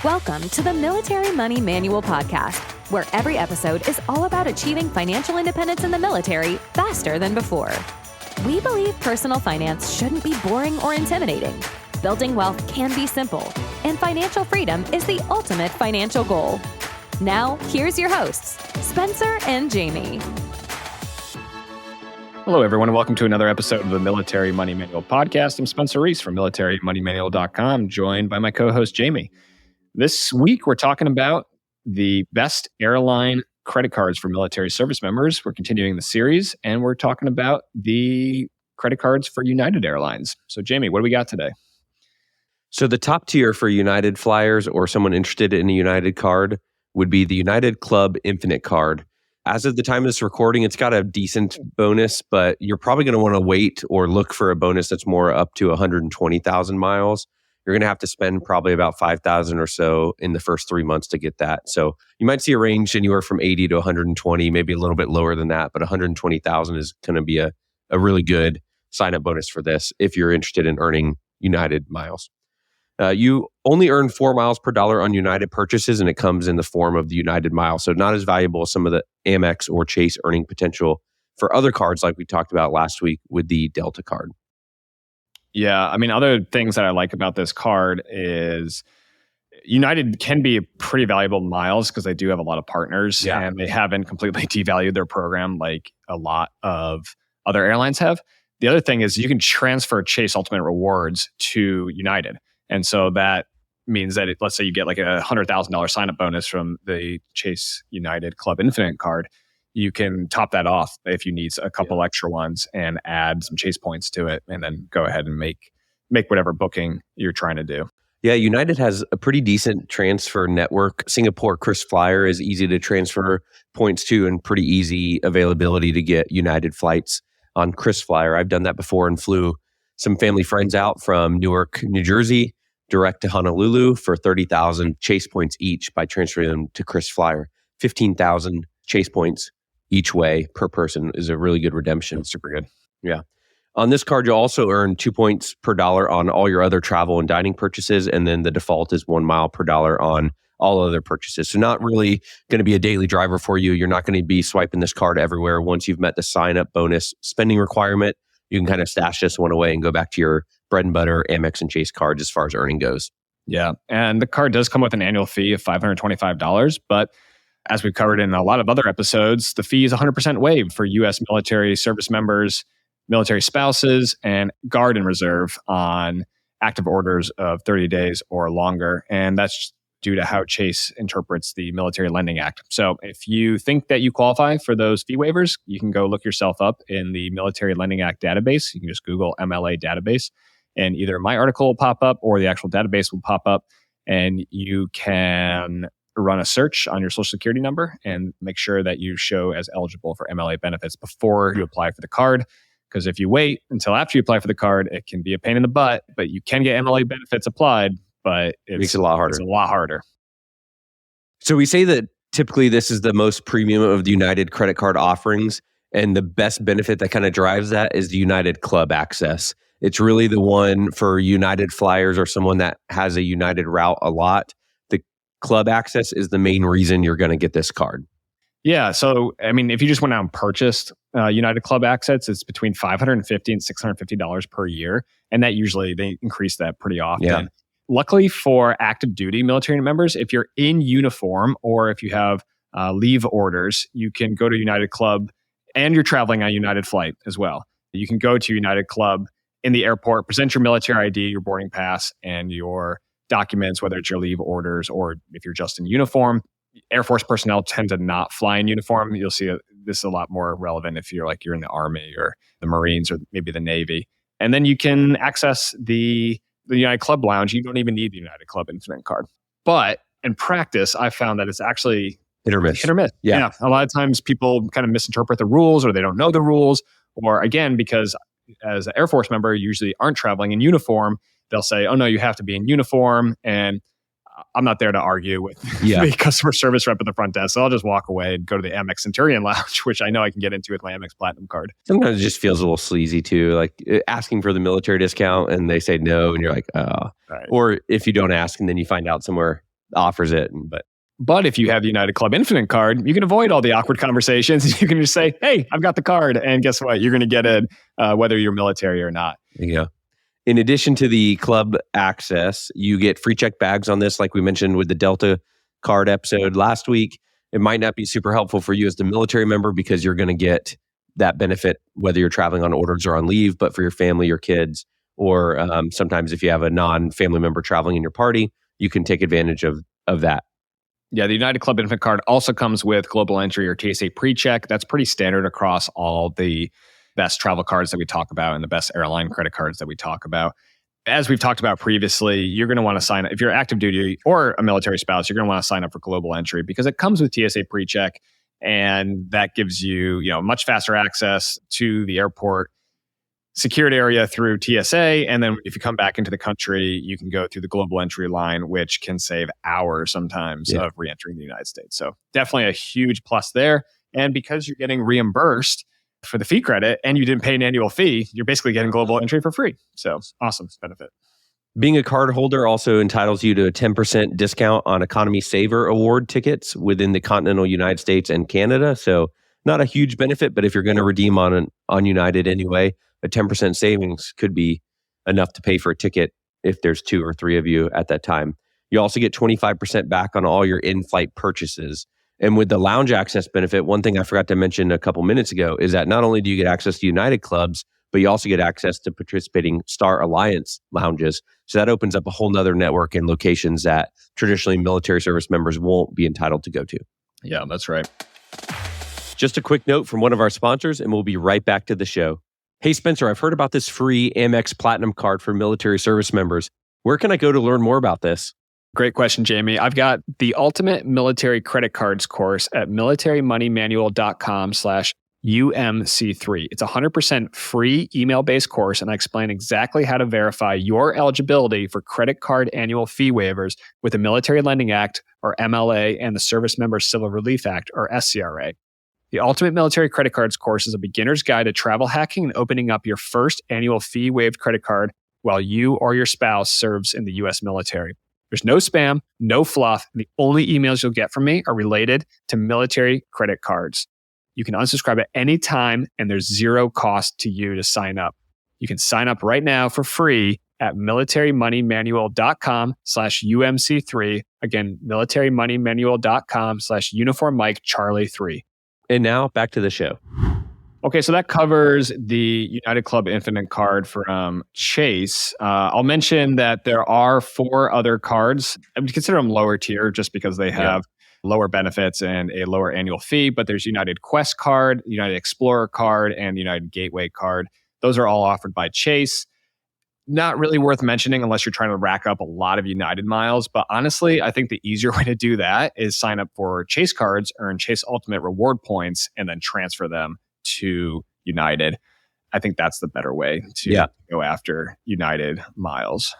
Welcome to the Military Money Manual Podcast, where every episode is all about achieving financial independence in the military faster than before. We believe personal finance shouldn't be boring or intimidating. Building wealth can be simple, and financial freedom is the ultimate financial goal. Now, here's your hosts, Spencer and Jamie. Hello, everyone, and welcome to another episode of the Military Money Manual Podcast. I'm Spencer Reese from MilitaryMoneyManual.com, joined by my co-host, Jamie. This week, we're talking about the best airline credit cards for military service members. We're continuing the series, and we're talking about the credit cards for United Airlines. So, Jamie, what do we got today? So the top tier for United flyers or someone interested in a United card would be the United Club Infinite card. As of the time of this recording, it's got a decent bonus, but you're probably going to want to wait or look for a bonus that's more up to 120,000 miles. You're going to have to spend probably about 5,000 or so in the first 3 months to get that. So you might see a range anywhere from 80 to 120, maybe a little bit lower than that, but 120,000 is going to be a really good sign-up bonus for this if you're interested in earning United miles. You only earn 4 miles per dollar on United purchases, and it comes in the form of the United mile. So not as valuable as some of the Amex or Chase earning potential for other cards like we talked about last week with the Delta card. Yeah, I mean, other things that I like about this card is United can be pretty valuable miles because they do have a lot of partners and they haven't completely devalued their program like a lot of other airlines have. The other thing is you can transfer Chase Ultimate Rewards to United. And so that means that let's say you get like a $100,000 sign-up bonus from the Chase United Club Infinite card. You can top that off if you need a couple extra ones and add some Chase points to it and then go ahead and make whatever booking you're trying to do. Yeah, United has a pretty decent transfer network. Singapore KrisFlyer is easy to transfer points to and pretty easy availability to get United flights on KrisFlyer. I've done that before and flew some family friends out from Newark, New Jersey, direct to Honolulu for 30,000 Chase points each by transferring them to KrisFlyer. 15,000 Chase points each way per person is a really good redemption. That's super good. Yeah. On this card, you'll also earn 2 points per dollar on all your other travel and dining purchases. And then the default is 1 mile per dollar on all other purchases. So not really going to be a daily driver for you. You're not going to be swiping this card everywhere. Once you've met the sign-up bonus spending requirement, you can kind of stash this one away and go back to your bread and butter Amex and Chase cards as far as earning goes. Yeah. And the card does come with an annual fee of $525, but as we've covered in a lot of other episodes, the fee is 100% waived for U.S. military service members, military spouses, and Guard and Reserve on active orders of 30 days or longer. And that's due to how Chase interprets the Military Lending Act. So if you think that you qualify for those fee waivers, you can go look yourself up in the Military Lending Act database. You can just Google MLA database, and either my article will pop up or the actual database will pop up, and you can run a search on your social security number and make sure that you show as eligible for MLA benefits before you apply for the card. Because if you wait until after you apply for the card, it can be a pain in the butt, but you can get MLA benefits applied, but it makes it a lot harder. It's a lot harder. So we say that typically this is the most premium of the United credit card offerings, and the best benefit that kind of drives that is the United Club access. It's really the one for United flyers or someone that has a United route a lot. Club access is the main reason you're going to get this card. Yeah. So, I mean, if you just went out and purchased United Club access, it's between $550 and $650 per year. And that usually they increase that pretty often. Yeah. Luckily for active duty military members, if you're in uniform or if you have leave orders, you can go to United Club and you're traveling on a United flight as well. You can go to United Club in the airport, present your military ID, your boarding pass, and your documents, whether it's your leave orders or if you're just in uniform. Air Force personnel tend to not fly in uniform. You'll see this is a lot more relevant if you're in the Army or the Marines or maybe the Navy. And then you can access the United Club Lounge. You don't even need the United Club Infinite card. But in practice, I found that it's actually hit or miss. Hit or miss. Yeah. A lot of times people kind of misinterpret the rules or they don't know the rules. Or again, because as an Air Force member, you usually aren't traveling in uniform, they'll say, oh no, you have to be in uniform. And I'm not there to argue with the customer service rep at the front desk. So I'll just walk away and go to the Amex Centurion Lounge, which I know I can get into with my Amex Platinum card. Sometimes it just feels a little sleazy too, like asking for the military discount and they say no and you're like, oh. Right. Or if you don't ask and then you find out somewhere offers it. But if you have the United Club Infinite card, you can avoid all the awkward conversations. You can just say, hey, I've got the card. And guess what? You're going to get it whether you're military or not. Yeah. In addition to the club access, you get free check bags on this, like we mentioned with the Delta card episode last week. It might not be super helpful for you as the military member because you're going to get that benefit whether you're traveling on orders or on leave, but for your family, your kids, or sometimes if you have a non-family member traveling in your party, you can take advantage of that. Yeah, the United Club Infinite card also comes with global entry or TSA pre-check. That's pretty standard across all the best travel cards that we talk about and the best airline credit cards that we talk about. As we've talked about previously, you're going to want to sign up. If you're active duty or a military spouse, you're going to want to sign up for global entry because it comes with TSA pre-check, and that gives you, much faster access to the airport secured area through TSA. And then if you come back into the country, you can go through the global entry line, which can save hours sometimes of re-entering the United States. So definitely a huge plus there. And because you're getting reimbursed for the fee credit and you didn't pay an annual fee, you're basically getting global entry for free. So awesome benefit. Being a card holder also entitles you to a 10% discount on Economy Saver Award tickets within the continental United States and Canada. So not a huge benefit, but if you're going to redeem on United anyway, a 10% savings could be enough to pay for a ticket if there's 2 or 3 of you at that time. You also get 25% back on all your in-flight purchases. And with the lounge access benefit, one thing I forgot to mention a couple minutes ago is that not only do you get access to United clubs, but you also get access to participating Star Alliance lounges. So that opens up a whole nother network and locations that traditionally military service members won't be entitled to go to. Yeah, that's right. Just a quick note from one of our sponsors, and we'll be right back to the show. Hey, Spencer, I've heard about this free Amex Platinum card for military service members. Where can I go to learn more about this? Great question, Jamie. I've got the Ultimate Military Credit Cards course at militarymoneymanual.com/UMC3. It's a 100% free email-based course, and I explain exactly how to verify your eligibility for credit card annual fee waivers with the Military Lending Act, or MLA, and the Service Members Civil Relief Act, or SCRA. The Ultimate Military Credit Cards course is a beginner's guide to travel hacking and opening up your first annual fee-waived credit card while you or your spouse serves in the U.S. military. There's no spam, no fluff. And the only emails you'll get from me are related to military credit cards. You can unsubscribe at any time, and there's zero cost to you to sign up. You can sign up right now for free at militarymoneymanual.com/UMC3. Again, militarymoneymanual.com/Uniform Mike Charlie 3. And now back to the show. Okay, so that covers the United Club Infinite card from Chase. I'll mention that there are 4 other cards. I would consider them lower tier just because they have lower benefits and a lower annual fee. But there's United Quest card, United Explorer card, and United Gateway card. Those are all offered by Chase. Not really worth mentioning unless you're trying to rack up a lot of United miles. But honestly, I think the easier way to do that is sign up for Chase cards, earn Chase Ultimate reward points, and then transfer them to United. I think that's the better way to go after United miles.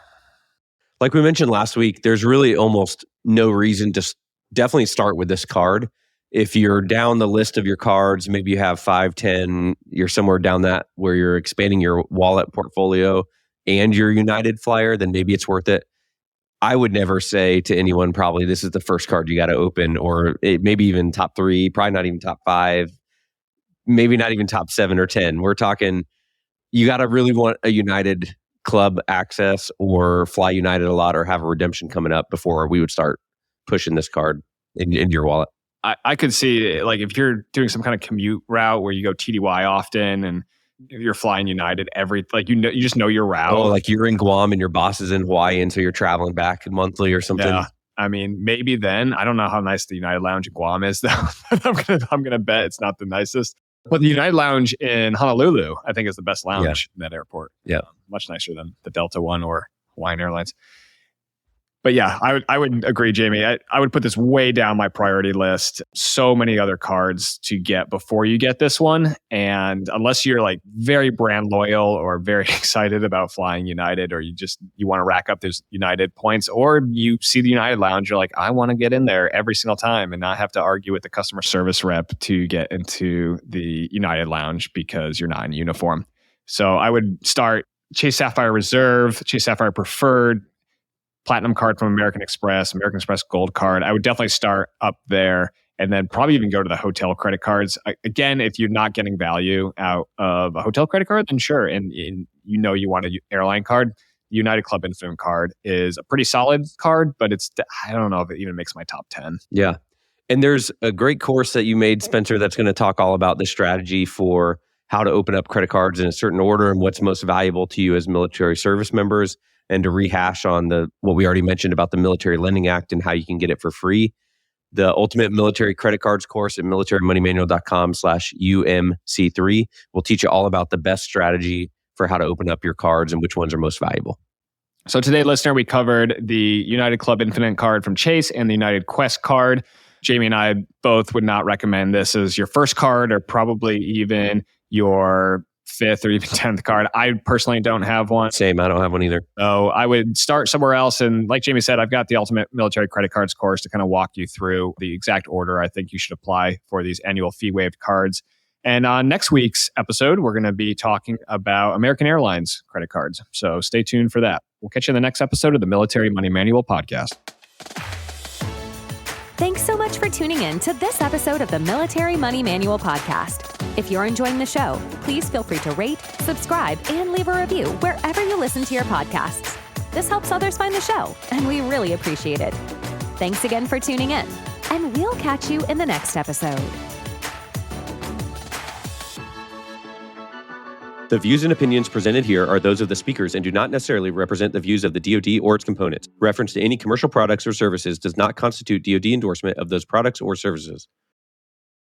Like we mentioned last week, there's really almost no reason to definitely start with this card. If you're down the list of your cards, maybe you have 5, 10, you're somewhere down that where you're expanding your wallet portfolio and you're United flyer, then maybe it's worth it. I would never say to anyone, probably this is the first card you got to open, or maybe even top 3, probably not even top 5, maybe not even top 7 or 10. We're talking, you got to really want a United club access or fly United a lot or have a redemption coming up before we would start pushing this card in your wallet. I could see, like, if you're doing some kind of commute route where you go TDY often and you're flying United you just know your route. Oh, like you're in Guam and your boss is in Hawaii, and so you're traveling back monthly or something. Yeah. I mean, maybe then. I don't know how nice the United Lounge in Guam is, though. I'm gonna bet it's not the nicest. But the United Lounge in Honolulu, I think, is the best lounge in that airport. Yeah, much nicer than the Delta one or Hawaiian Airlines. But yeah, I would agree, Jamie. I would put this way down my priority list. So many other cards to get before you get this one. And unless you're like very brand loyal or very excited about flying United, or you want to rack up those United points, or you see the United Lounge, you're like, I want to get in there every single time and not have to argue with the customer service rep to get into the United Lounge because you're not in uniform. So I would start Chase Sapphire Reserve, Chase Sapphire Preferred, Platinum card from American Express Gold card. I would definitely start up there and then probably even go to the hotel credit cards. Again, if you're not getting value out of a hotel credit card, then sure. And you want an airline card. The United Club Infinite card is a pretty solid card, but I don't know if it even makes my top 10. Yeah. And there's a great course that you made, Spencer, that's going to talk all about the strategy for how to open up credit cards in a certain order and what's most valuable to you as military service members, and to rehash on what we already mentioned about the Military Lending Act and how you can get it for free. The Ultimate Military Credit Cards course at militarymoneymanual.com/UMC3 will teach you all about the best strategy for how to open up your cards and which ones are most valuable. So today, listener, we covered the United Club Infinite card from Chase and the United Quest card. Jamie and I both would not recommend this as your first card, or probably even your 5th or even 10th card. I personally don't have one. Same, I don't have one either. So I would start somewhere else. And like Jamie said, I've got the Ultimate Military Credit Cards course to kind of walk you through the exact order I think you should apply for these annual fee waived cards. And on next week's episode, we're going to be talking about American Airlines credit cards. So stay tuned for that. We'll catch you in the next episode of the Military Money Manual podcast. Thanks so much for tuning in to this episode of the Military Money Manual podcast. If you're enjoying the show, please feel free to rate, subscribe, and leave a review wherever you listen to your podcasts. This helps others find the show, and we really appreciate it. Thanks again for tuning in, and we'll catch you in the next episode. The views and opinions presented here are those of the speakers and do not necessarily represent the views of the DoD or its components. Reference to any commercial products or services does not constitute DoD endorsement of those products or services.